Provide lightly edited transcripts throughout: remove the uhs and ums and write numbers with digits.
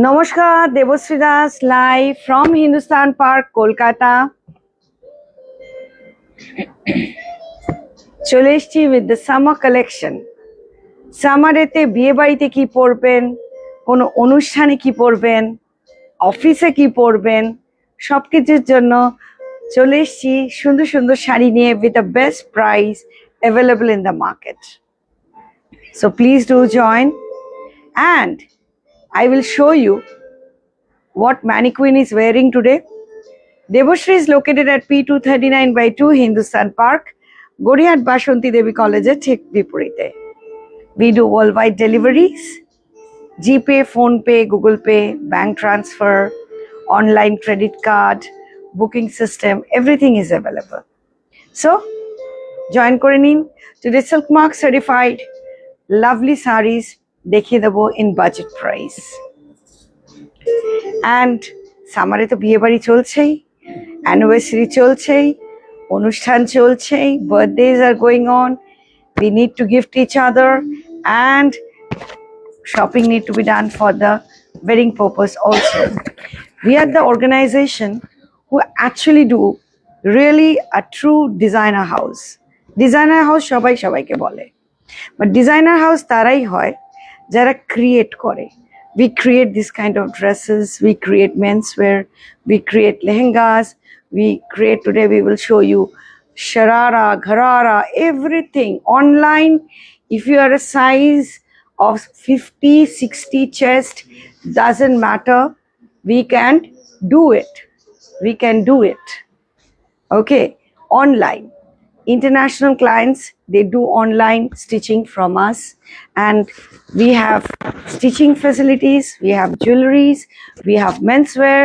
নমস্কার, Debashree Das live from Hindustan park, Kolkata. চলে এসছি উইথ দ্য সামার কালেকশন। সামারেতে বিয়ে বাড়িতে কি পরবেন, কোনো অনুষ্ঠানে কি পরবেন, অফিসে কি পরবেন, সব কিছুর জন্য চলে এসছি সুন্দর সুন্দর শাড়ি নিয়ে with the best price available in the market. So please do join, and I will show you what mannequin is wearing today. Debashri is located at P239/2 Hindustan Park, Gorihat Bashanti Devi College, ঠিক বিপরীতে। We do worldwide deliveries, GPay, PhonePe, Google Pay, bank transfer, online credit card, booking system, everything is available. So join করে নিন। Today Silk Mark certified lovely sarees দেখিয়ে দেবো in budget price. And সামারে তো বিয়ে বাড়ি চলছেই, অ্যানিভার্সারি চলছেই, অনুষ্ঠান চলছেই, birthdays are going on. We need to gift each other, and shopping need to be done for the wedding purpose also. We are the organization who actually do really a true designer house. Designer house সবাই সবাইকে বলে, but designer house তারাই হয় যারা create করে। We create this kind of dresses, we create menswear, we create lehengas, we create, today we will show you sharara, gharara, everything online. If you are a size of 50, 60 chest, doesn't matter, we can do it. We can do it. Okay, online. International clients, they do online stitching from us, and we have stitching facilities, we have jewelries, we have menswear,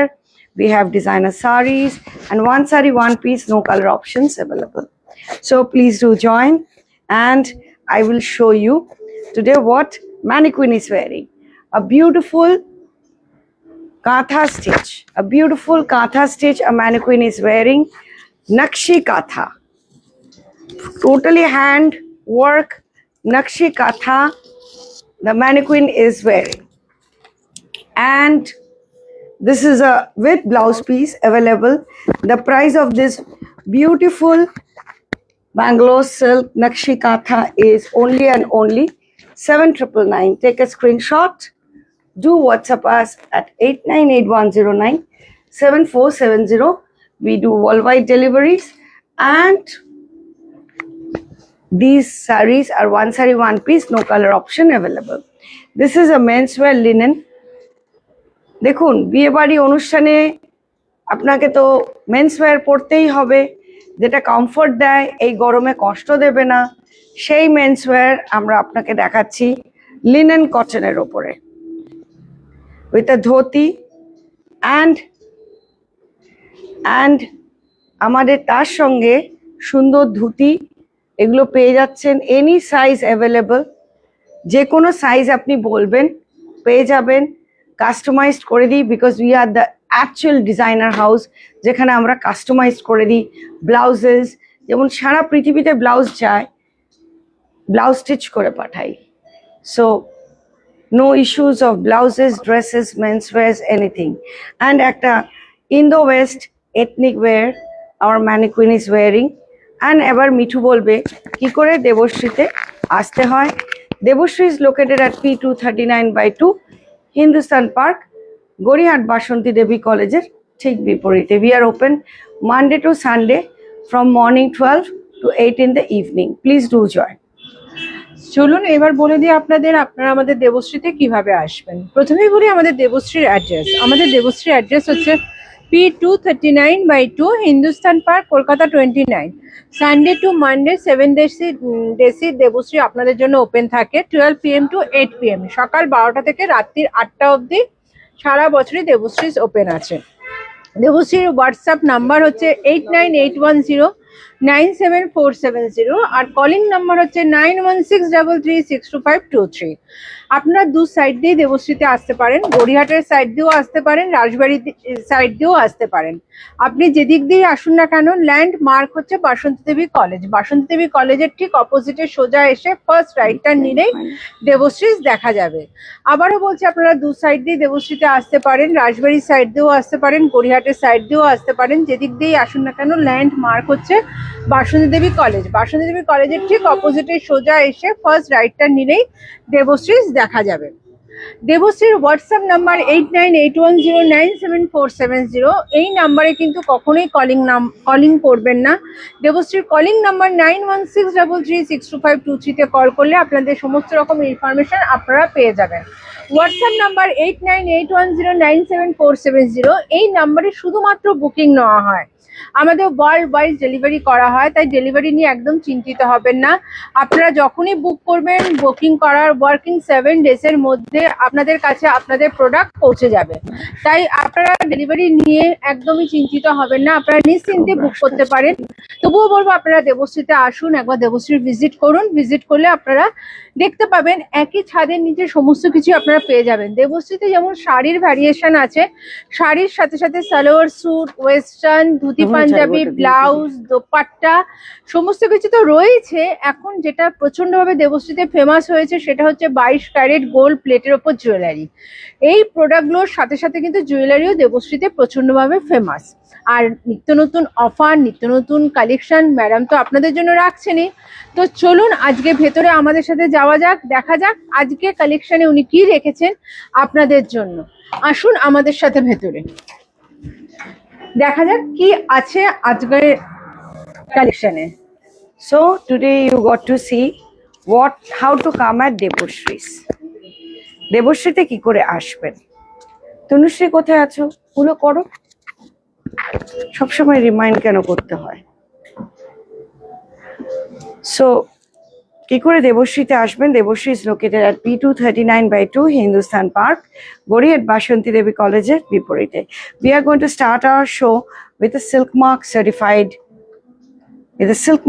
we have designer sarees, and one saree, one piece, no color options available. So please do join, and I will show you today what mannequin is wearing. A beautiful katha stitch, a beautiful katha stitch a mannequin is wearing. Nakshi katha, totally hand work nakshi katha the mannequin is wearing, and this is a with blouse piece available. The price of this beautiful Bangalore silk nakshi katha is only and only 7,999. Take a screenshot, do WhatsApp us at 8981097470. We do worldwide deliveries, and these sarees are one saree, one piece, no color option available. This is a menswear linen. দেখুন, বিয়ে বাড়ি অনুষ্ঠানে আপনাকে তো মেন্সওয়্যার পরতেই হবে, যেটা comfort দেয়, এই গরমে কষ্ট দেবে না, সেই মেন্সওয়্যার আমরা আপনাকে দেখাচ্ছি লিনেন কটনের ওপরে উইথ আ ধুতি, অ্যান্ড আমাদের তার সঙ্গে সুন্দর ধুতি, এগুলো পেয়ে যাচ্ছেন এনি সাইজ অ্যাভেলেবল। যে কোনো সাইজ আপনি বলবেন পেয়ে যাবেন, কাস্টমাইজড করে দিই, because we are the actual designer house, যেখানে আমরা কাস্টমাইজড করে দিই ব্লাউজেস। যেমন সারা পৃথিবীতে ব্লাউজ যায়, ব্লাউজ স্টিচ করে পাঠাই। So no issues of blouses, dresses, menswears, anything. And একটা Indo west ethnic wear our mannequin is wearing. And এবার মিঠু বলবে কি করে দেবশ্রীতে আসতে হয়। Debashree is located at P239/2 Hindustan park, Gariahat Basanti Devi কলেজের ঠিক বিপরীতে। We are open Monday to Sunday from morning 12 to 8 in the evening. Please do join. চলুন এবার বলে দিই আপনারা আমাদের দেবশ্রীতে কিভাবে আসবেন। প্রথমেই বলি আমাদের দেবশ্রীর অ্যাড্রেস। আমাদের দেবশ্রীর অ্যাড্রেস হচ্ছে P239/2 Hindustan park, Kolkata 29। Sunday to Monday 7 days Debashree আপনাদের জন্য ওপেন থাকে 12 PM to 8 PM, সকাল 12টা থেকে রাত্রির 8টা অবধি সারা বছরই দেবশ্রী ওপেন আছে। দেবশ্রীর হোয়াটসঅ্যাপ নাম্বার হচ্ছে 97470 আর কলিং নাম্বার হচ্ছে 9163362523। আপনারা দু সাইড দিয়ে দেবশ্রীতে আসতে পারেন, গড়িয়াহাটের সাইড দিয়েও আসতে পারেন, রাজবাড়ি সাইড দিয়েও আসতে পারেন। আপনি যেদিক দিয়ে আসুন না কেন, ল্যান্ড মার্ক হচ্ছে বাসন্তী দেবী কলেজ। বাসন্তী দেবী কলেজের ঠিক অপোজিটে সোজা এসে ফার্স্ট রাইটটা নিলেই দেবশ্রীজ দেখা যাবে। আবারও বলছি, আপনারা দু সাইড দিয়ে দেবশ্রীতে আসতে পারেন, রাজবাড়ির সাইড দিয়েও আসতে পারেন, গড়িয়াহাটের সাইড দিয়েও আসতে পারেন। যেদিক দিয়েই আসুন না কেন, ল্যান্ড মার্ক হচ্ছে বাসন্তী দেবী কলেজ। বাসন্তী দেবী কলেজের ঠিক অপোজিটে সোজা এসে ফার্স্ট রাইটটা নিলেই দেবশ্রীজ দেখা যাবে। দেবশ্রীর হোয়াটসঅ্যাপ নাম্বার 8981097470। এই নাম্বারে কিন্তু কখনোই কলিং করবেন না। দেবশ্রীর কলিং নাম্বার 9163362523 তে কল করলে আপনাদের সমস্ত রকম ইনফরমেশন আপনারা পেয়ে যাবেন। WhatsApp number 8981097470। এই নাম্বারে শুধুমাত্র বুকিং নেওয়া হয়, আমাদের ওয়ার্ল্ড ওয়াইড ডেলিভারি করা হয়, তাই ডেলিভারি নিয়ে একদম চিন্তিত হবেন না। আপনারা যখনই বুক করবেন, বুকিং করার ওয়ার্কিং 7 ডেজের মধ্যে আপনাদের কাছে আপনাদের প্রোডাক্ট পৌঁছে যাবে। তাই আপনারা ডেলিভারি নিয়ে একদমই চিন্তিত হবেন না, আপনারা নিশ্চিন্তে বুক করতে পারেন। তবুও বলবো, আপনারা দেবশ্রীতে আসুন, একবার দেবশ্রীর ভিজিট করুন। ভিজিট করলে আপনারা দেখতে পাবেন একই ছাদের নিচে সমস্ত কিছু আপনারা পেয়ে যাবেন। দেবশ্রীতে যেমন শাড়ির ভ্যারিয়েশন আছে, শাড়ির সাথে সাথে salwar suit, western, dhoti panjabi, blouse, dupatta সমস্ত কিছু তো রয়েছে। এখন যেটা প্রচন্ডভাবে দেবশ্রীতে ফেমাস হয়েছে সেটা হচ্ছে 22 ক্যারেট গোল্ড প্লেটের ওপর জুয়েলারি। এই প্রোডাক্টগুলোর সাথে সাথে কিন্তু জুয়েলারিও দেবশ্রীতে প্রচন্ডভাবে ফেমাস। আর নিত্য নতুন অফার, নিত্য নতুন কালেকশন ম্যাডাম তো আপনাদের জন্য রাখছেনই। তো চলুন আজকে ভেতরে আমাদের সাথে যাওয়া যাক, দেখা যাক আজকে কালেকশনে উনি কি রেখেছেন আপনাদের জন্য। আসুন আমাদের সাথে ভেতরে দেখা যাক কি আছে আজকের কালেকশনে। So today you got to see how to come at Debashree's. দেবশ্রীতে কি করে আসবেন? তনুশ্রী কোথায় আছো? গুলো করো। সবসময় রিমাইন্ড কেন করতে হয়? সো কি করে দেবশ্রীতে আসবেন? Debashree is located at P239/2 Hindustan Park, Gariahat Basanti Devi কলেজের বিপরীতে। We are going to start our show with a silk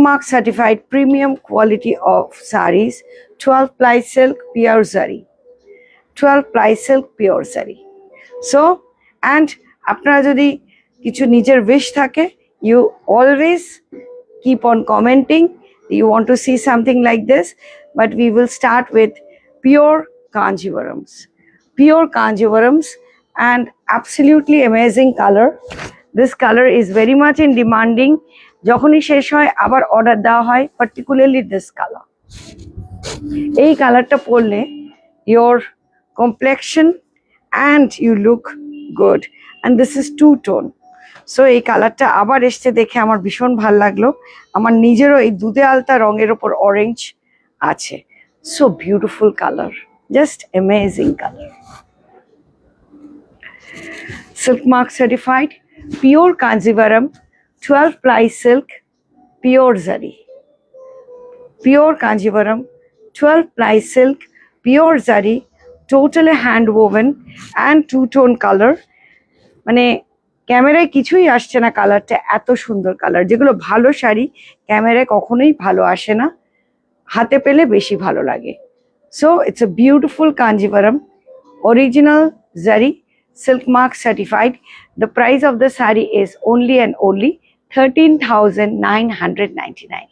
mark certified premium quality of sarees, 12 ply silk pure zari, 12 ply silk pure zari. So, and আপনারা যদি কিছু নিজের wish থাকে, you always keep on commenting. You want to see something like this, but we will start with pure Kanjivarams. Pure Kanjivarams and absolutely amazing color. This color is very much in demanding. যখনই শেষ হয় আবার order দেওয়া হয়, particularly this color. এই কালারটা পরলে your complexion and you look good, and this is two-tone. So এই কালারটা আবার এসছে দেখে আমার ভীষণ ভালো লাগলো। আমার নিজেরও এই দুধে আলতা রঙের ওপর অরেঞ্জ আছে। So beautiful colour, just amazing colour. Silk mark certified pure Kanjivaram 12 ply silk pure zari, pure Kanjivaram 12 ply silk pure zari, totally hand woven and two-tone color. মানে ক্যামেরায় কিছুই আসছে না, কালারটা এত সুন্দর কালার। যেগুলো ভালো শাড়ি ক্যামেরায় কখনোই ভালো আসে না, হাতে পেলে বেশি ভালো লাগে। So it's a beautiful Kanjivaram, original জারি, silk mark certified. The price of the saree is only and only 13,999.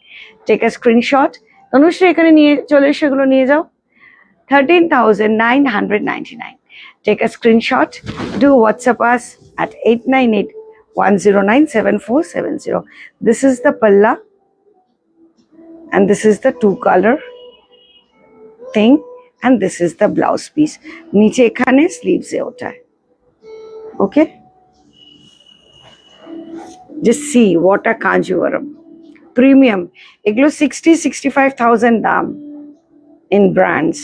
Take a screenshot. Tanushree এখানে নিয়ে চলে সেগুলো নিয়ে যাও। 13,999. Take a screenshot. Do WhatsApp us at 898-109-7470. This is the palla and this is the two color thing and this is the blouse piece. নিচে এখানে sleeves এ ওঠায়। Okay? Just see what a Kanjivaram. Premium. এগুলো 60-65,000 দাম in brands.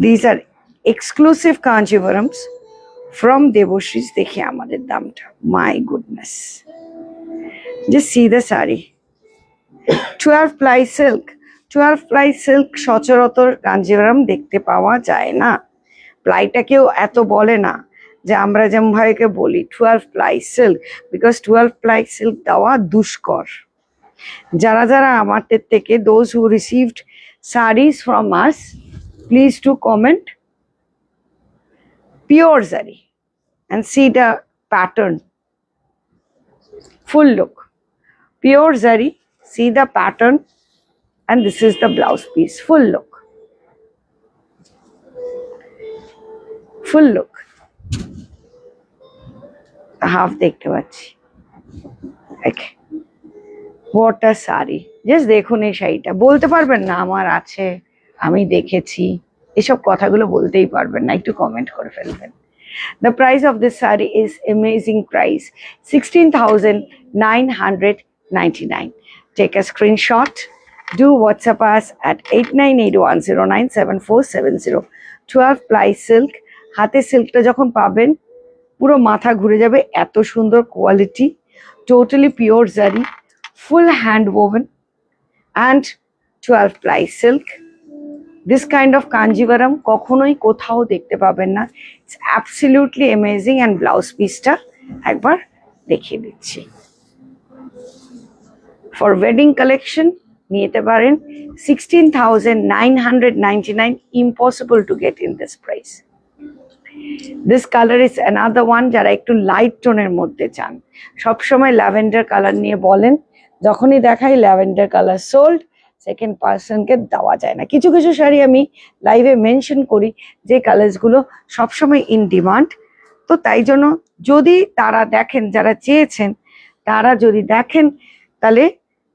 These are exclusive Kanjivarams from Debashree's. দেখি আমাদের দামটা, my goodness. Just see the saree. 12 ply silk. 12 ply silk সচরাচর কাঞ্জিভারাম দেখতে পাওয়া যায় না। প্লাইটাকেও এত বলে না যে আমরা যেমন ভাইকে বলি 12 ply silk, because 12 ply silk দেওয়া দুষ্কর। যারা যারা আমাদের থেকে, those who received sarees from us, please do comment pure zari and see the pattern. Full look. Pure zari, see the pattern, and this is the blouse piece. Full look. Full look. Half দেখতে পাচ্ছি। Okay. What a saree. Just দেখুন এই শাড়িটা। বলতে পারবেন না আমার আছে, আমি দেখেছি, এসব কথাগুলো বলতেই পারবেন না, একটু কমেন্ট করে ফেলবেন। The price of this saree is amazing price, 16,999. Take a screenshot. Do WhatsApp us at 8981097470. 12 ply silk. হাতে সিল্কটা যখন পাবেন পুরো মাথা ঘুরে যাবে, এত সুন্দর কোয়ালিটি, টোটালি পিওর জারি, full hand woven and 12 ply silk. This kind of kanjivaram কখনোই কোথাও দেখতে পাবেন না। It's absolutely amazing and blouse piece-টা একবার দেখিয়ে দিচ্ছি। For wedding collection নিতে পারেন 16,999, impossible to get in this price. This color is another one যারা একটু লাইট টোনের মধ্যে চান। সবসময় ল্যাভেন্ডার কালার নিয়ে বলেন, যখনই দেখাই ল্যাভেন্ডার কালার সোল্ড, সেকেন্ড পার্সনকে দেওয়া যায় না। কিছু কিছু শাড়ি আমি লাইভে মেনশন করি যে কালার্সগুলো সবসময় ইন ডিমান্ড, তো তাই জন্য যদি তারা দেখেন, যারা চেয়েছেন তারা যদি দেখেন তাহলে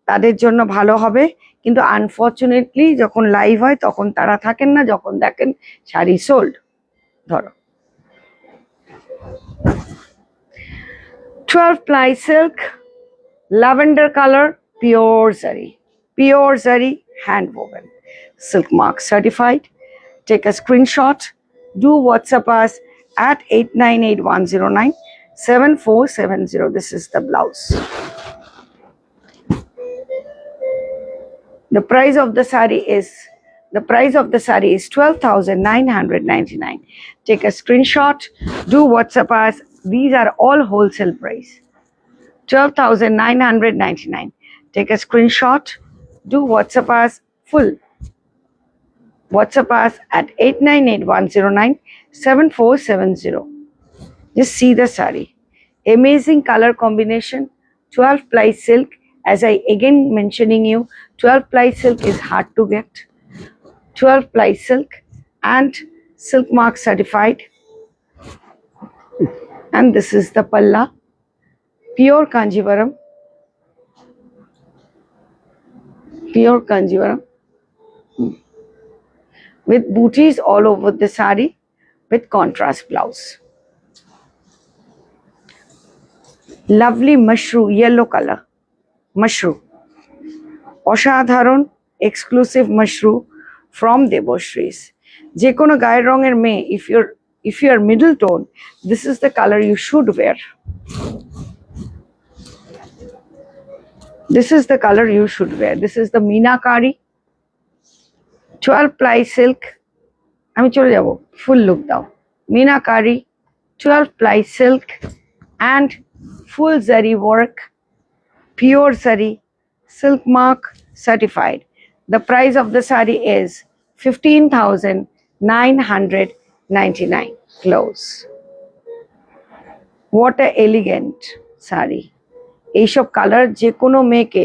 তাদের জন্য ভালো হবে, কিন্তু আনফর্চুনেটলি যখন লাইভ হয় তখন তারা থাকেন না, যখন দেখেন শাড়ি সোল্ড। ধরো 12 ply silk, lavender color, pure zari, hand woven, silk mark certified. Take a screenshot. Do WhatsApp us at 8981097470. This is the blouse. The price of the saree is 12,999. Take a screenshot. Do WhatsApp us. These are all wholesale price. 12,999. Take a screenshot. Do WhatsApp us full. WhatsApp us at 8981097470. Just see the saree. Amazing color combination. 12 ply silk. As I again mentioning you, 12 ply silk is hard to get. 12 ply silk and silk mark certified. And this is the palla, pure kanjivaram, with booties all over the saree with contrast blouse. Lovely mushroom, yellow color, mushroom, অসাধারণ exclusive Mashru from Debashrees. যে কোনো গায়ের রঙের মেয়ে, if you are middle tone, this is the color you should wear. This is the color you should wear. This is the Meenakari 12 ply silk. আমি চলে যাব, ফুল look দাও। Meenakari 12 ply silk and full zari work, pure zari, silk mark certified. The price of the saree is 15,999. Close. What a elegant saree. এইসব colour যে কোনো মেয়েকে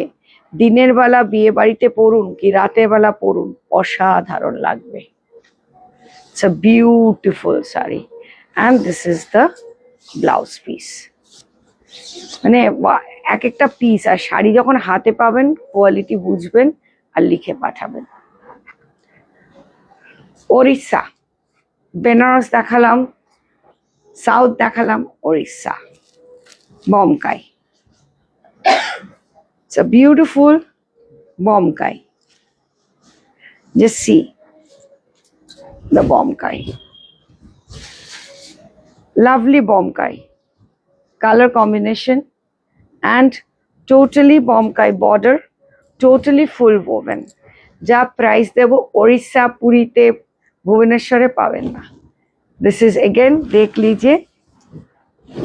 দিনের বেলা বিয়ে বাড়িতে পরুন কি রাতের বেলা পরুন, অসাধারণ লাগবে। It's a beautiful saree and this is the blouse piece. মানে এক একটা পিস, আর শাড়ি যখন হাতে পাবেন কোয়ালিটি বুঝবেন আর লিখে পাঠাবেন। ওড়িশা, বেনারস দেখালাম, সাউথ দেখালাম, Odisha Bomkai. It's a beautiful bomkai. Just see the bomkai. Lovely bomkai. Color combination and totally bomkai border, totally full woven. যা প্রাইস দেব ওড়িশা পুরীতে ভুবনেশ্বরে পাবেন না। This is again, देख लीजिए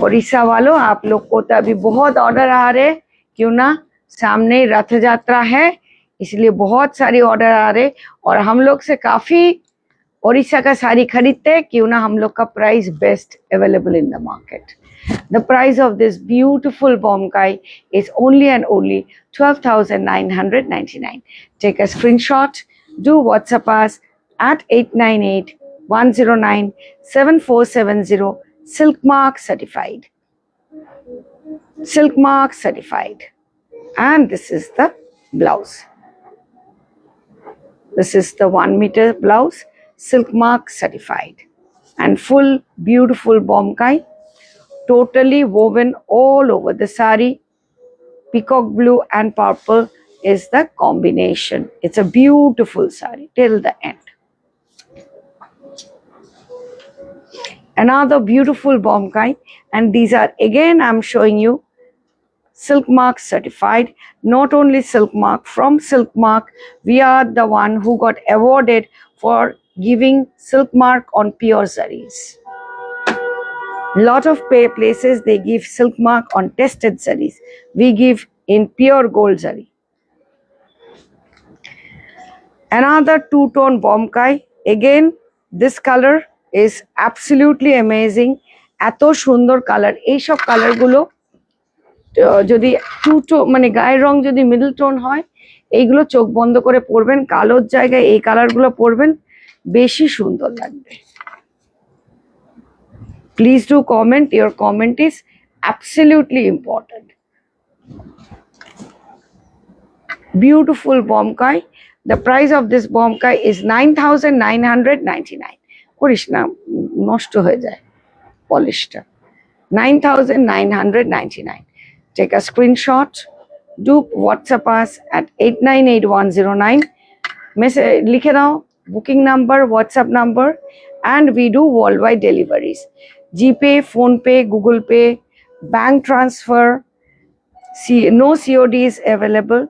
ओडिशा वालों, आप लोग को तो अभी बहुत ऑर्डर आ रहे, क्यों ना सामने रथ यात्रा है, इसलिए बहुत सारी ऑर्डर आ रहे और हम लोग से काफी ओडिशा का साड़ी खरीदते हैं, क्यों ना हम लोग का price best available in the market. The price of this beautiful bomkai is only and only 12,999. Take a screenshot, do WhatsApp us at 898-109-7470. Silk Mark certified. Silk Mark certified. And this is the blouse. This is the 1 meter blouse, Silk Mark certified. And full beautiful bomkai. Totally woven all over the sari. Peacock blue and purple is the combination. It's a beautiful sari till the end. Another beautiful bomkai, and these are again I'm showing you Silk Mark certified. Not only Silk Mark, from Silk Mark we are the one who got awarded for giving Silk Mark on pure sarees. Lot of places they give Silk Mark on tested sarees. We give in pure gold saree. Another two-tone bomkai. Again, this color is absolutely amazing. এত সুন্দর colour, এইসব colour গুলো যদি two tone মানে গায়ের রং যদি middle tone হয়, এইগুলো চোখ বন্ধ করে পরবেন, কালোর জায়গায় এই কালার গুলো পরবেন, বেশি সুন্দর লাগবে. Please do comment. Your comment is absolutely important. Beautiful bomkai. The price of this bomkai is 9,999. করিস না, নষ্ট হয়ে যায় পলিশটা. 9,999. Take a screenshot. Do WhatsApp us at 898-109. লিখে দাও booking number, WhatsApp number, and we do worldwide deliveries. GPay, PhonePe, Google Pay, bank transfer, no COD is available,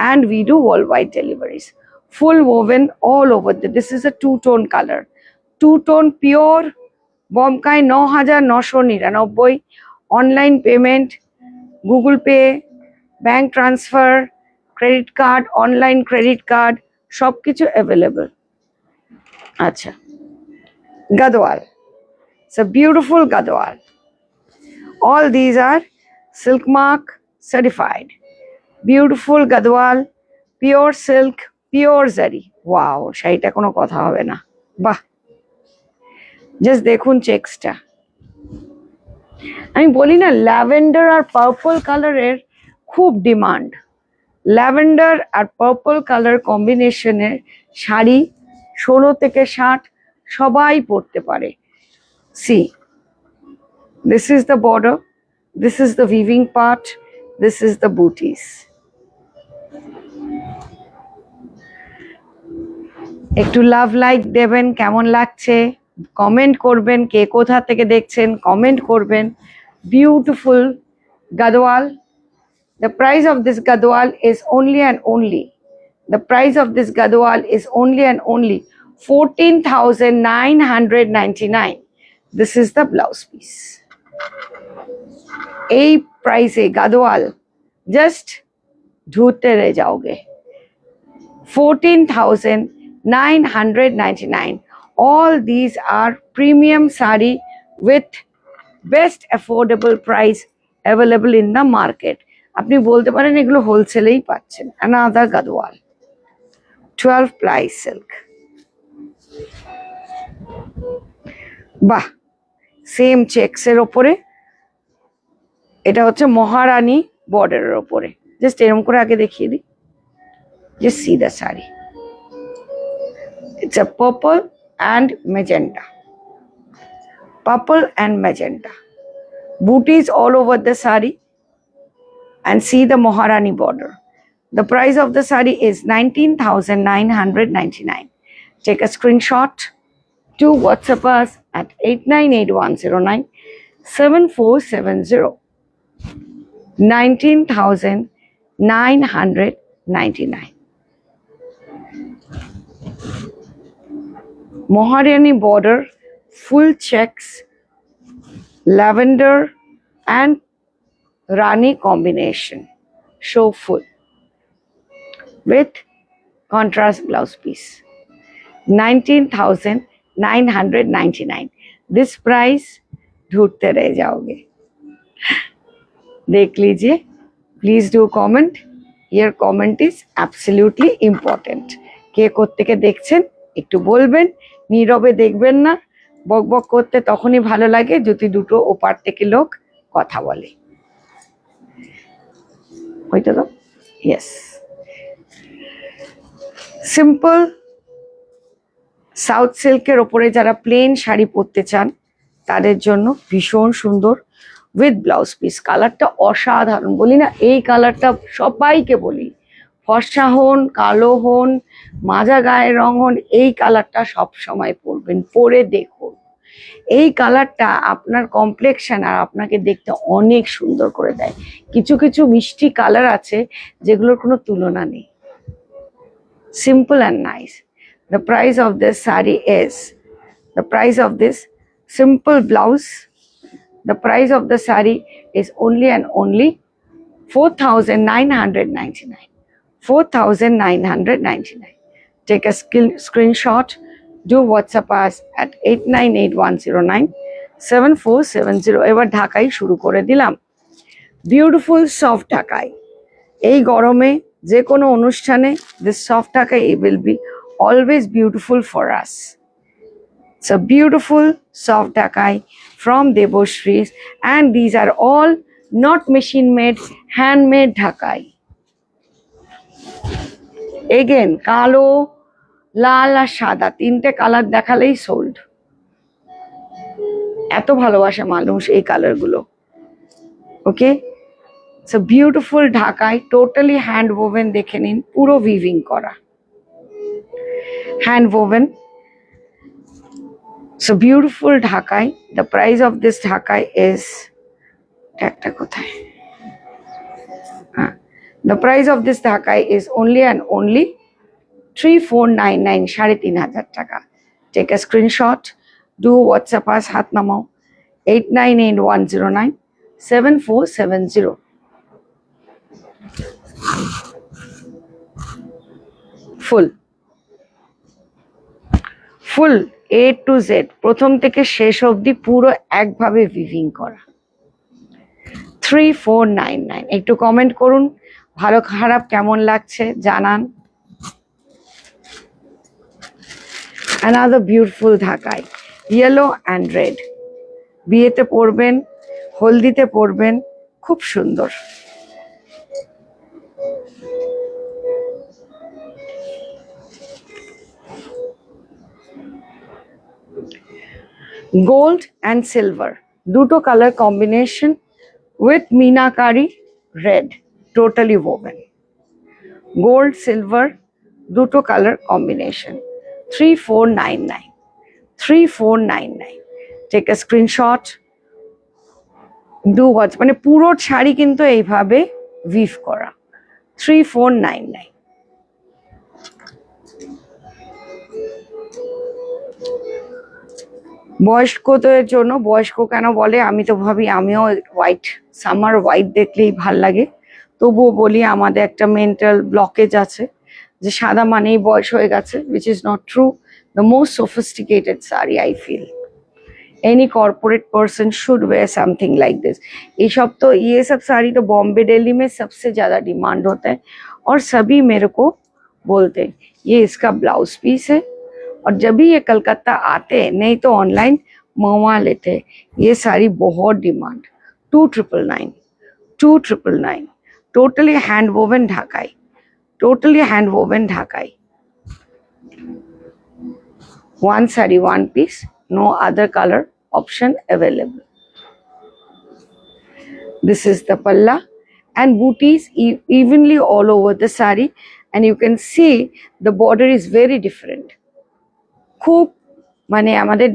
and we do worldwide deliveries. Full woven all over. This is a two-tone color. Two-tone pure bomkai 9,999. Online payment, Google Pay, bank transfer, credit card, online credit card, সব কিছু available. আচ্ছা, Gadwal. It's a beautiful Gadwal. All these are Silk Mark certified. Beautiful Gadwal, pure silk, pure zari. Wow, শাড়িটা কোনো কথা হবে না. বাহ, just দেখুন চেক্সটা. আমি বলি না, ল্যাভেন্ডার আর পার্পল কালারের খুব ডিমান্ড. ল্যাভেন্ডার আর পার্পল কালার কম্বিনেশনের শাড়ি 16 থেকে 60 সবাই পরতে পারে. See, this is the border, this is the weaving part, this is the booties. একটু লাভ লাইক দেবেন, কেমন লাগছে কমেন্ট করবেন, কে কোথা থেকে দেখছেন কমেন্ট করবেন. Beautiful Gadwal. The price of this gadwal is only and only, the price of this gadwal is only and only 14,999. This is the blouse piece. এই প্রাইসে গাদওয়াল জাস্ট ঢুতে রয়ে যাওগে. 14,999. All these are premium sari with best affordable price available in the market. আপনি বলতে পারেন এগুলো হোলসেলেই পাচ্ছেন. Another gadwal, 12 ply silk. বাহ, same checks এর ওপরে, এটা হচ্ছে মহারানী বর্ডারের ওপরে. জাস্ট এরকম করে আগে দেখিয়ে দিই. Just see the saree. It's a purple and magenta. Purple and magenta. Booties all over the saree. And see the Maharani border. The price of the saree is 19,999. Take a screenshot to WhatsApp us at 898-109-7470. 19,999. Maharani border, full checks, lavender and Rani combination. So full. with contrast blouse piece. 19,999. This price ढूंढते रह जाओगे. देख लीजिए. Please do comment. Your comment is absolutely important. কে কোত্থেকে দেখছেন একটু বলবেন. নীরবে দেখবেন না. বক বক করতে তখনই ভালো লাগে যদি দুটো ওপার থেকে লোক কথা বলে. হয়তো তো? Yes. সিম্পল সাউথ সিল্কের ওপরে যারা প্লেন শাড়ি পরতে চান তাদের জন্য ভীষণ সুন্দর উইথ ব্লাউজ পিস. কালারটা অসাধারণ. বলি না এই কালারটা সবাইকে বলি, ফর্সা হন, কালো হন, মাজা গায়ের রং হন, এই কালারটা সব সময় পরবেন, পরে দেখুন. এই কালারটা আপনার কমপ্লেকশন আর আপনাকে দেখতে অনেক সুন্দর করে দেয়. কিছু কিছু মিষ্টি কালার আছে যেগুলোর কোনো তুলনা নেই. Simple and nice. The price of this saree is, the price of this simple blouse, the price of the saree is only and only 4,999. 4,999. Take a screenshot, do WhatsApp us at 8981097470. এবার ঢাকাই শুরু করে দিলাম. Beautiful soft ঢাকাই. এই গরমে যে কোনো অনুষ্ঠানে this soft ঢাকাই will be always beautiful for us. It's a beautiful soft ঢাকাই from Deboshri's, and these are all not machine made, handmade ঢাকাই. Again, কালো, লাল আর সাদা তিনটে কালার দেখালেই সোল্ড. এত ভালোবাসে মানুষ এই কালারগুলো. ওকে, it's a beautiful ঢাকাই, totally hand woven. দেখে নিন পুরো উইভিং করা, hand woven. So beautiful ঢাকাই. The price of this ঢাকাই is একটা কোথায়? The price of this ঢাকাই is only and only 3,499, 3,500 টাকা. Take a screenshot, do WhatsApp us, হাত নামাও 8981097470. ফুল A to Z, প্রথম থেকে শেষ অবধি পুরো একভাবে উইভিং করা. 3,499. একটু কমেন্ট করুন, ভালো খারাপ কেমন লাগছে জানান. Another beautiful Dhakai, yellow and red. বিয়েতে পরবেন, হলদিতে পরবেন, খুব সুন্দর. গোল্ড অ্যান্ড সিলভার দুটো colour combination with meenakari red, totally woven. Gold silver দুটো colour combination. 3,499. 3,499. Take a screenshot, do watch. মানে পুরো শাড়ি কিন্তু এইভাবে উইভ করা. 3,499. বয়স্কদের জন্য, বয়স্ক কেন বলে আমি তো ভাবি আমিও হোয়াইট, সামার হোয়াইট দেখলেই ভাল লাগে. তবুও বলি আমাদের একটা মেন্টাল ব্লকেজ আছে যে সাদা মানেই বয়স হয়ে গেছে, which is not true. The most sophisticated saree I feel. Any corporate person should wear something like this. ये सब साड़ी तो बॉम्बे दिल्ली में सबसे ज्यादा डिमांड होता है और सभी मेरे को बोलते हैं ये इसका ब्लाउज पीस है. और जब भी ये कलकत्ता आते हैं, नहीं तो ऑनलाइन मंगवा लेते हैं. ये साड़ी बहुत demand. 2,999. 2,999. Totally hand woven Dhakai. Totally hand woven Dhakai. One saree, one piece, no other color option available. This is the palla and booties evenly all over the saree, and you can see the border is very different. খুব মানে আমাদের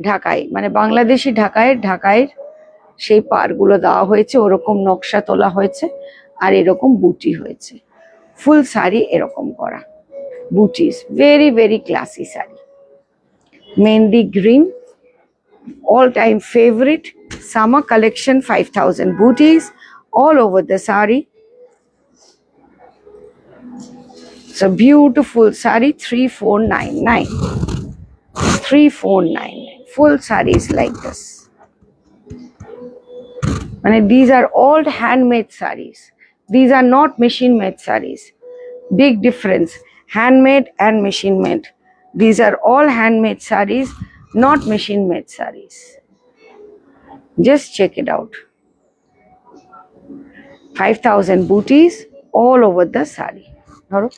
ঢাকাই মানে বাংলাদেশি ঢাকাইয়ের সেই পাড়গুলো দেওয়া হয়েছে, ওরকম নকশা তোলা হয়েছে আর এরকম বুটি হয়েছে. ফুল শাড়ি এরকম করা বুটিস, very very classy sari. Mehendi green, all time favorite summer collection. 5,000 booties all over the saree. It's a beautiful sari, 3499. 3499. Full saris like this. And these are all handmade saris. These are not machine made saris. Big difference. Handmade and machine made. These are all handmade saris, not machine made saris. Just check it out. 5,000 booties all over the sari. ধরো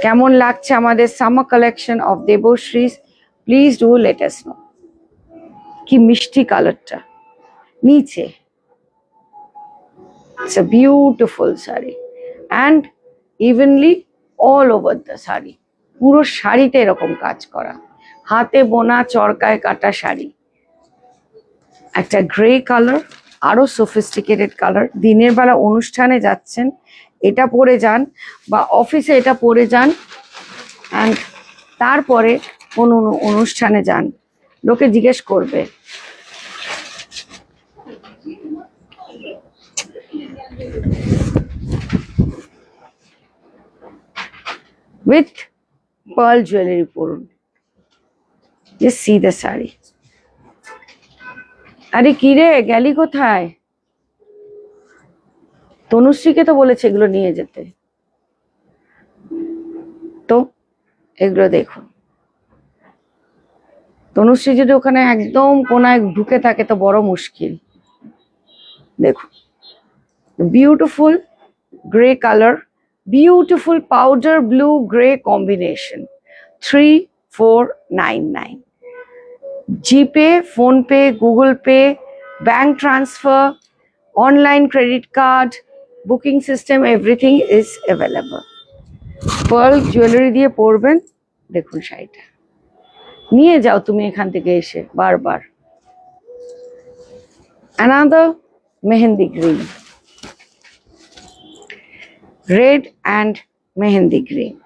কেমন লাগছে আমাদের summer collection of Debashree's, please do let us know. কি মিষ্টি কালারটা নিচে। It's a beautiful sari and evenly all over the sari. পুরো শাড়িতে এরকম কাজ করা, হাতে বোনা চরকায় কাটা শাড়ি। একটা গ্রে কালার, আরো সফিস্টিকেটেড কালার। দিনের বেলা অনুষ্ঠানে যাচ্ছেন এটা পরে যান, বা অফিসে এটা পরে যান, অ্যান্ড তারপরে কোন অনুষ্ঠানে যান, লোকে জিজ্ঞেস করবে with pearl jewelry পরুন। Just see the saree. আরে কি রে, গেলি কোথায়? তনুশ্রীকে তো বলেছে এগুলো নিয়ে যেতে। তো এগুলো দেখুন। তনুশ্রী যদি ওখানে একদম কোনায় ঢুকে থাকে তো বড় মুশকিল। দেখুন, beautiful grey colour, beautiful powder blue gray combination, 3499. GPay, phone pay, Google pay, bank transfer, online credit card, booking system, everything is available. Pearl jewelry দিয়ে পরবেন। দেখুন শাড়িটা নিয়ে যাও তুমি এখান থেকে এসে বারবার। Another mehendi green, red and mehendi green.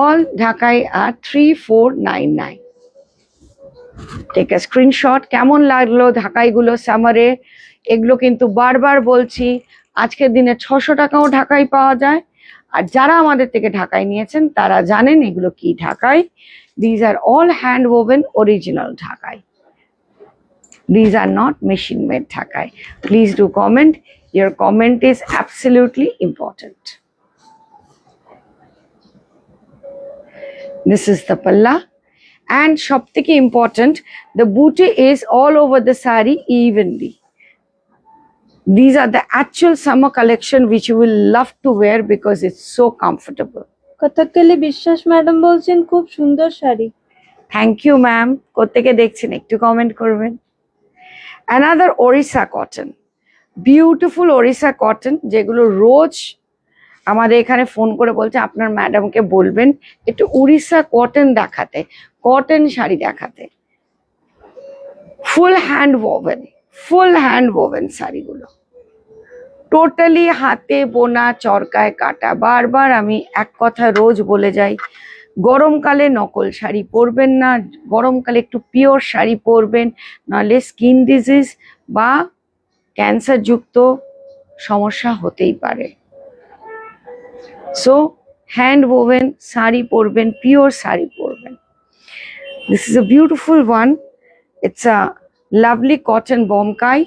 All Dhakai are 3499. Take a screenshot. কেমন লাগলো ঢাকাই গুলো সামারে? এগুলো কিন্তু বারবার বলছি, আজকের দিনে 600 টাকাও ঢাকাই পাওয়া যায়। আর যারা আমাদের থেকে ঢাকাই নিয়েছেন তারা জানেন এগুলো কি ঢাকাই। These are all hand woven original ঢাকাই. These are not machine made ঢাকাই. Please do comment. Your comment is absolutely important. This is the palla, and সবথেকে important, the booty is all over the sari evenly. These are the actual summer collection which you will love to wear because it's so comfortable. Kathakali বিশ্বাস madam বলছেন খুব সুন্দর sari. Thank you, ma'am. কোত্থেকে দেখছেন একটু comment করবেন। Another Orissa cotton, beautiful Orissa cotton, যেগুলো রোজ আমাদের এখানে ফোন করে বলছে আপনার ম্যাডামকে বলবেন একটু উড়িষ্যা কটন দেখাতে, কটন শাড়ি দেখাতে। ফুল হ্যান্ড ওভেন শাড়িগুলো, টোটালি হাতে বোনা চরকায় কাটা। বারবার আমি এক কথা রোজ বলে যাই, গরমকালে নকল শাড়ি পরবেন না, গরমকালে একটু পিওর শাড়ি পরবেন, নাহলে স্কিন ডিজিজ বা ক্যান্সার যুক্ত সমস্যা হতেই পারে। So hand woven sari porben, pure sari porben. This is a beautiful one. It's a lovely cotton bomkai,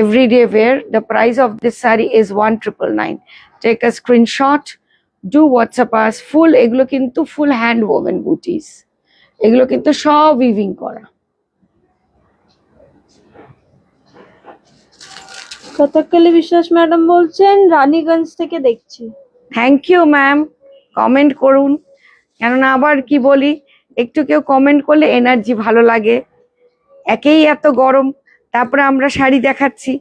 everyday wear. The price of this sari is 1999. Take a screenshot, do WhatsApp us. Full এগুলো কিন্তু full hand woven booties. এগুলো কিন্তু সব weaving করা। কথাকালি বিশ্বাস madam বলছেন রানীগঞ্জ থেকে দেখছি। থ্যাংক ইউ ম্যাম, কমেন্ট করুন, কেননা আবার কি বলি, একটু কেউ কমেন্ট করলে এনার্জি ভালো লাগে। একেই এত গরম, তারপরে আমরা শাড়ি দেখাচ্ছি,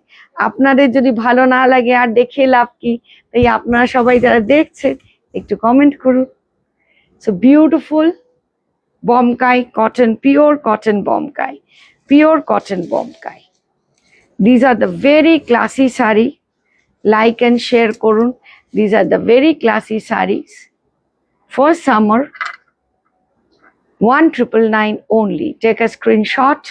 আপনাদের যদি ভালো না লাগে আর দেখে লাভ কি? তাই আপনারা সবাই যারা দেখছেন একটু কমেন্ট করুন। So beautiful Bomkai cotton, pure cotton Bomkai, pure cotton Bomkai. These are the very classy sari. Like and share korun. These are the very classy saris for summer. 1999 only. Take a screenshot.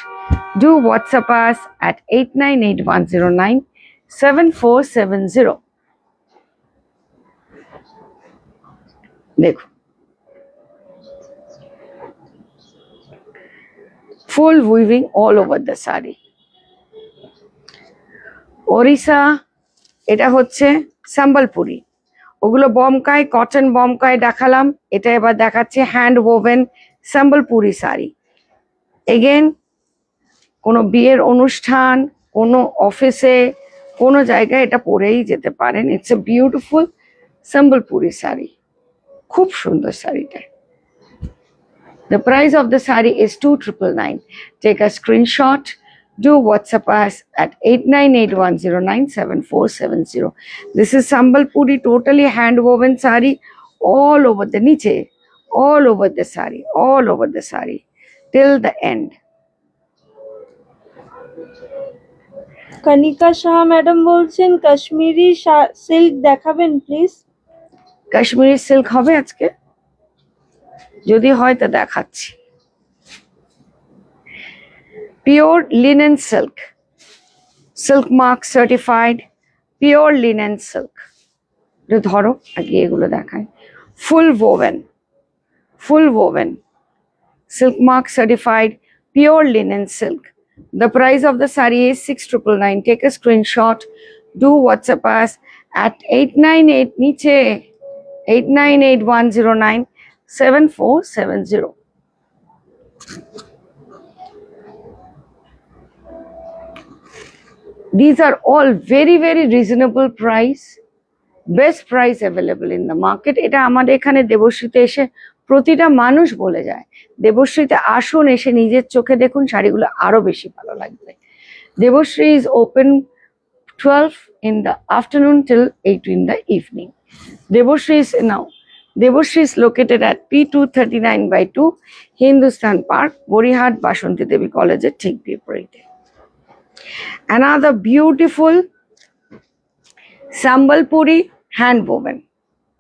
Do WhatsApp us at 8981097470. দেখো, full weaving all over the saree. Odisha, এটা হচ্ছে সম্বলপুরি। ওগুলো Bomkai, cotton Bomkai দেখালাম, এটা এবার দেখাচ্ছে hand woven Sambalpuri sari. Again কোনো বিয়ের অনুষ্ঠান, কোনো অফিসে, কোনো জায়গায় এটা পরেই যেতে পারেন। It's a beautiful Sambalpuri sari, খুব সুন্দর শাড়িটা। The price of the saree is 2999. Take a screenshot. Do WhatsApp us at 8981097470. This is Sambalpuri, totally hand woven saree, all over the niche, all over the saree, all over the saree, till the end. Kanika Saha madam বলছেন Kashmiri silk দেখাবেন please. Kashmiri silk হবে আজকে, যদি হয় তা দেখাচ্ছি। Pure linen silk, silk mark certified, pure linen silk. ধরো আগে এগুলো দেখায়। Full woven, silk mark certified, pure linen silk. The price of the saree is 6999. Take a screenshot. Do WhatsApp us at 898 niche 8981097470. These are all very, very reasonable price, best price available in the market. এটা আমাদের এখানে দেবশ্রীতে এসে প্রতিটা মানুষ বলে যায়, দেবশ্রীতে আসুন, এসে নিজের চোখে দেখুন, শাড়িগুলো আরো বেশি ভালো লাগবে। Debashree is open 12 in the afternoon till 8 in the evening. Devoshri is located at P239/2 Hindustan Park, Borihat, Bashanti Devi College at ঠিক বিপরীতে। Another beautiful Sambalpuri hand woven.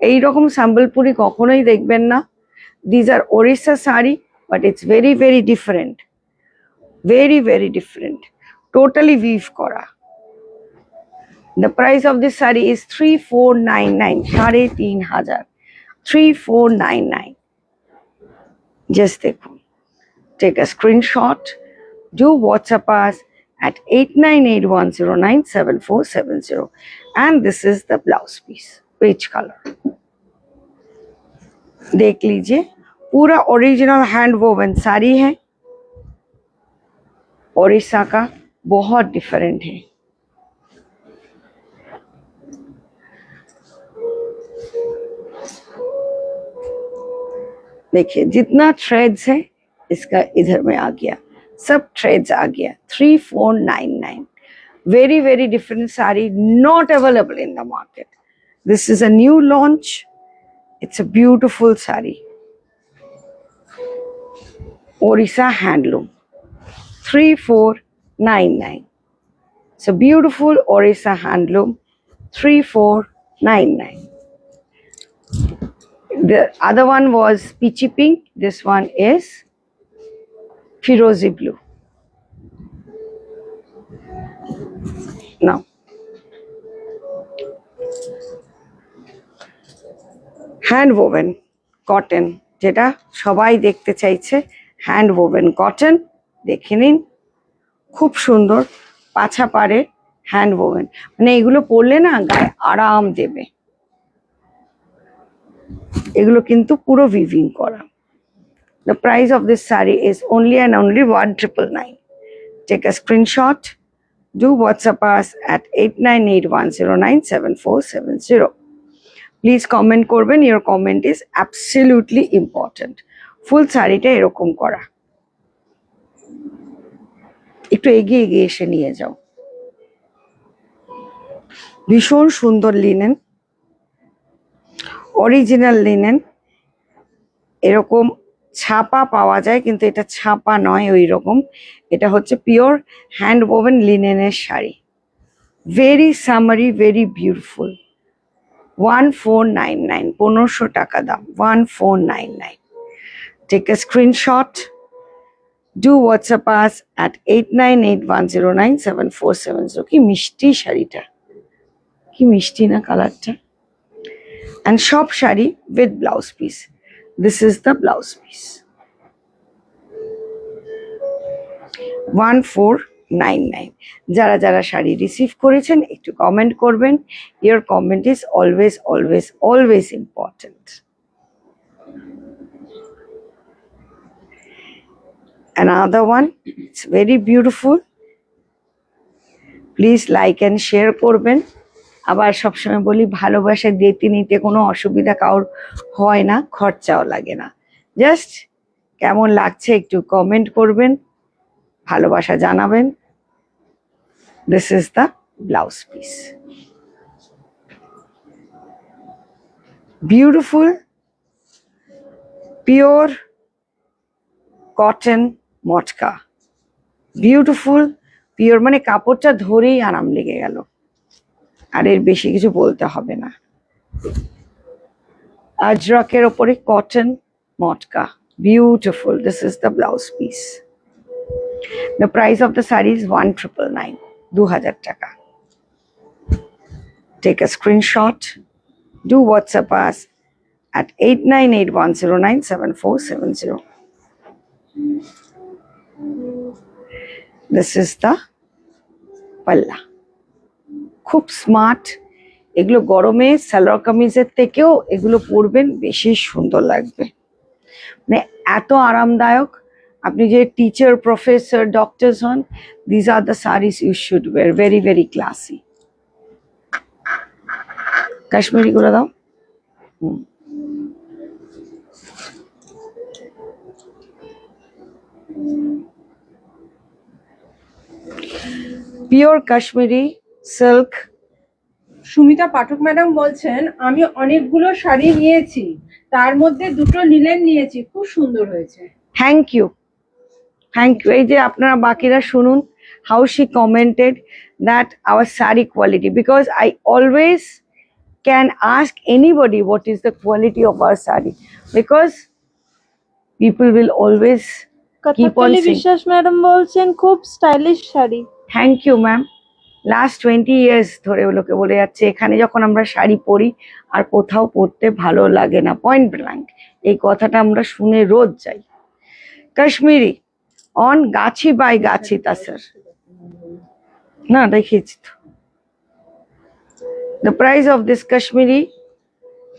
এইরকম Sambalpuri কখনোই দেখবেন না। These are Orissa saree, but it's very, very different. Very, very different. Totally weave করা। The price of this saree is 3499, 3500, 3499. Just দেখুন, take a screenshot, do WhatsApp us at 8981097470, and this is the blouse piece, peach color. देख लीजिए, पूरा original hand woven sari है, ओडिशा का, बहुत different है। देखिए जितना थ्रेड्स है इसका इधर में आ गया, सब थ्रेड्स आ गया। 3499, very, very different saree, not available in the market. This is a new launch. It's a beautiful saree, Orissa handloom, 3499. It's a beautiful Orissa handloom, 3499. The other one was peachy pink. This one is Firozi blue. Now, hand woven cotton, যেটা সবাই দেখতে চাইছে, hand woven cotton, দেখে নিন, খুব সুন্দর পাছা পাড়ে hand woven, মানে এগুলো পরলে না গায়ে আরাম দেবে। এগুলো কিন্তু পুরো উইভিং করা। The price of this saree is only and only 1999. Take a screenshot. Do WhatsApp us at 8981097470. Please comment করবেন, your comment is absolutely important. ফুল শাড়িটা এরকম করা, একটু এগিয়ে এগিয়ে এসে নিয়ে যাও। ভীষণ সুন্দর লিনেন, অরিজিনাল লিনেন। এরকম ছাপা পাওয়া যায়, কিন্তু এটা ছাপা নয় ওই রকম, এটা হচ্ছে পিওর হ্যান্ড ওভেন লিনেনের sari. Very summery, very beautiful. 1499, 1500 টাকা দাম, 1499। Take a screenshot. Do WhatsApp us at 8981097470. কি মিষ্টি শাড়িটা, কি মিষ্টি না কালারটা। And সব sari with blouse piece. This is the blouse piece. 1499. যারা যারা শাড়ি রিসিভ করেছেন একটু কমেন্ট করবেন। Your comment is always always always important. Another one, it's very beautiful. Please like and share করবেন। আবার সবসময় বলি ভালোবাসা দিতে নিতে কোনো অসুবিধা কারোর হয় না, খরচাও লাগে না। জাস্ট কেমন লাগছে একটু কমেন্ট করবেন, ভালোবাসা জানাবেন। This is the blouse piece. Beautiful, pure cotton matka. Beautiful pure, মানে কাপড়টা ধরেই আরাম লেগে গেল, আর এর বেশি কিছু বলতে হবে না। আজরকের ওপরে cotton matka, beautiful. This is the blouse piece. The price of the sari is 1999, 2000 টাকা। Take a screenshot, do WhatsApp us at 8981097470. This is the পাল্লা। খুব স্মার্ট, এগুলো গরমে সালোয়ার কামিজের থেকেও এগুলো পরবেন, বেশি সুন্দর লাগবে, মানে এত আরামদায়ক। আপনি যে টিচার, প্রফেসর, ডক্টরস হন, this are the saris you should wear, very very classy. Kashmiri করে দাও। Pure Kashmiri silk. Sumita Pathak madam বলছেন আমি অনেকগুলো শাড়ি নিয়েছি, তার মধ্যে দুটো লিনেন নিয়েছি, খুব সুন্দর হয়েছে। Thank you, thank you. এই যে আপনারা বাকিরা শুনুন, how she commented that our sari quality, because I always can ask anybody what is the quality of our sari, because people will always keep on Kathakali saying. Biswas madam বলছেন খুব stylish sari. Thank you ma'am. Last 20 years ধরে লোকে বলে যাচ্ছে এখানে যখন আমরা শাড়ি পরি আর কোথাও পরতে ভালো লাগে না, পয়েন্ট ব্ল্যাঙ্ক এই কথাটা আমরা শুনে রোজ যাই। কাশ্মীরি অন গাছি বাই গাছি তাসার, না দেখিয়েছি তো। The price of this Kashmiri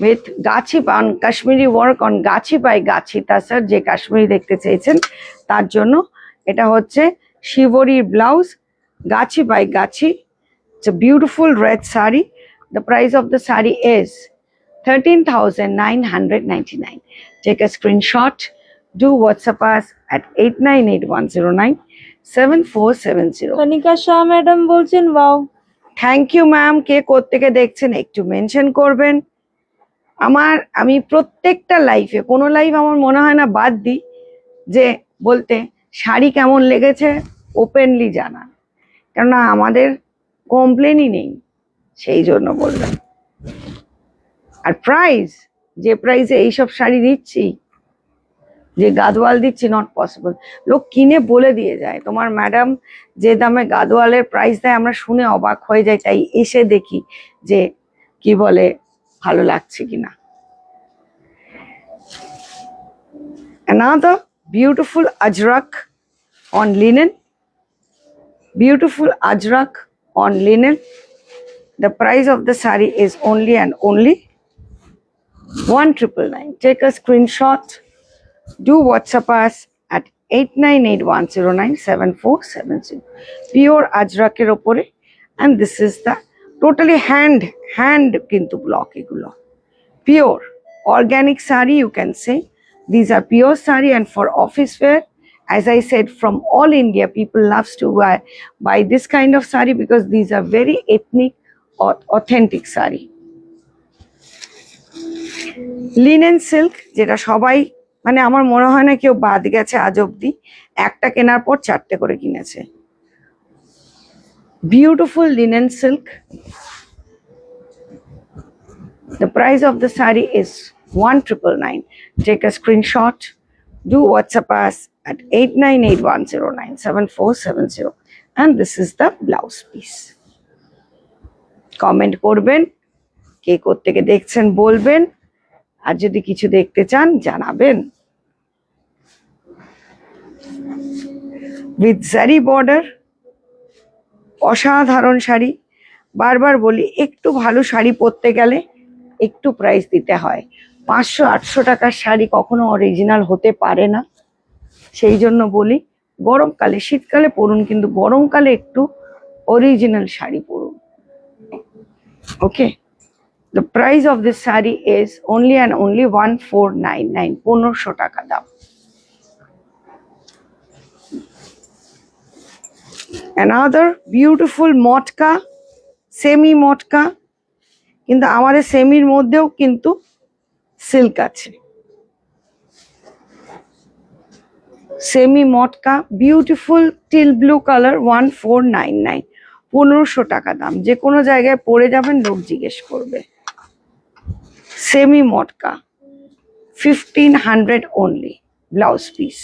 with Gachhi on Kashmiri work on Gachhi by গাছি তাসার, যে কাশ্মীরি দেখতে চেয়েছেন তার জন্য এটা হচ্ছে শিবরির blouse, Gachhi by gachi. It's a beautiful red sari. The price of the sari is 13,999. Take a screenshot. Do WhatsApp us at 8981097470. Kanika Shah madam বলছেন wow. Thank you ma'am. কে কোত্থেকে দেখছেন একটু মেনশন করবেন। আমি প্রত্যেকটা লাইফে, কোনো লাইফ আমার মনে হয় না বাদ দিই যে বলতে শাড়ি কেমন লেগেছে ওপেনলি জানা, কেননা আমাদের কমপ্লেনই নেই, সেই জন্য বললাম। আর প্রাইস, যে প্রাইসে এইসব শাড়ি দিচ্ছি, যে গাদওয়াল দিচ্ছি, নট পসিবল। লোক কিনে বলে দিয়ে যায় তোমার ম্যাডাম যে দামে গাদওয়ালের প্রাইস দেয়, আমরা শুনে অবাক হয়ে যাই, তাই এসে দেখি যে কি বলে ভালো লাগছে কিনা। Another beautiful ajrak on linen. Beautiful ajrak on linen. The price of the saree is only and only 1999. Take a screenshot. Do WhatsApp us at 8981097470. Pure ajraker opore, and this is the totally hand kintu block egulo. Pure organic saree, you can say. These are pure saree, and for office wear, as I said, from all India, people loves to buy this kind of saree because these are very ethnic or authentic saree. Linen silk, যেটা সবাই, মানে আমার মনে হয় না কেউ বাদ গেছে আজ অব্দি, একটা কেনার পর চারটে করে কিনেছে। Beautiful linen silk. The price of the saree is 1999. Take a screenshot. Do WhatsApp us at 8981097470, and this is the blouse piece. Comment করবেন, কে কোত্থেকে দেখছেন বলবেন, আর যদি কিছু দেখতে চান জানাবেন। উইথ জারি বর্ডার, অসাধারণ শাড়ি। বারবার বলি, একটু ভালো শাড়ি পরতে গেলে একটু প্রাইস দিতে হয়। 500-800 টাকার শাড়ি কখনো অরিজিনাল হতে পারে না। সেই জন্য বলি গরমকালে, শীতকালে পরুন, কিন্তু গরমকালে একটু অরিজিনাল শাড়ি পরুন। ওকে, the price of this saree is only and only 1499, 1500 টাকা দাম। Another beautiful মটকা, সেমি মটকা, কিন্তু আমাদের সেমির মধ্যেও কিন্তু সিল্ক আছে। সেমি মটকা, বিউটিফুল টিল ব্লু কালার, 1499, 1500 টাকা দাম। যে কোনো জায়গায় পরে যাবেন, লোক জিজ্ঞেস করবে। সেমি মটকা 1500 অনলি, ব্লাউজ পিস।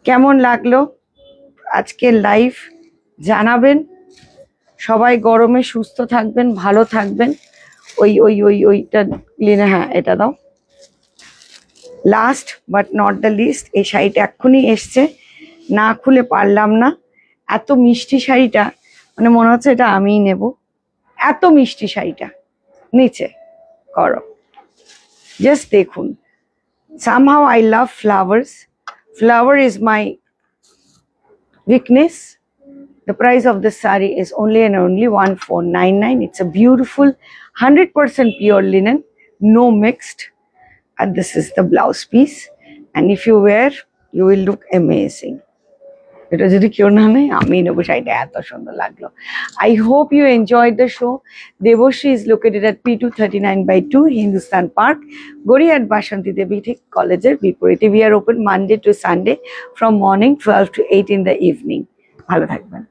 কেমন লাগলো আজকের লাইভ জানাবেন। সবাই গরমে সুস্থ থাকবেন, ভালো থাকবেন। ওইটা ক্লিনে, হ্যাঁ এটা দাও। Last but not the least, এই শাড়িটা এক্ষুনি এসছে, না খুলে পারলাম না। এত মিষ্টি শাড়িটা, মানে মনে হচ্ছে এটা আমিই নেব। এত মিষ্টি শাড়িটা, নিচে করো, জাস্ট দেখুন। somehow I love flowers. Flower is my weakness. The price of this saree is only and only 1499. It's a beautiful 100% pure linen, no mixed, and this is the blouse piece. And if you wear, you will look amazing. এটা যদি কেউ না নেয়, আমি নেবো শাড়িটা, এত সুন্দর লাগলো। I hope you enjoyed the show. Devoshri is located at P239/2 Hindustan Park, Gorihat Bashanti Devi কলেজের বিপরীতে। We are open Monday to Sunday from morning 12 to 8 in the evening. ভালো থাকবেন।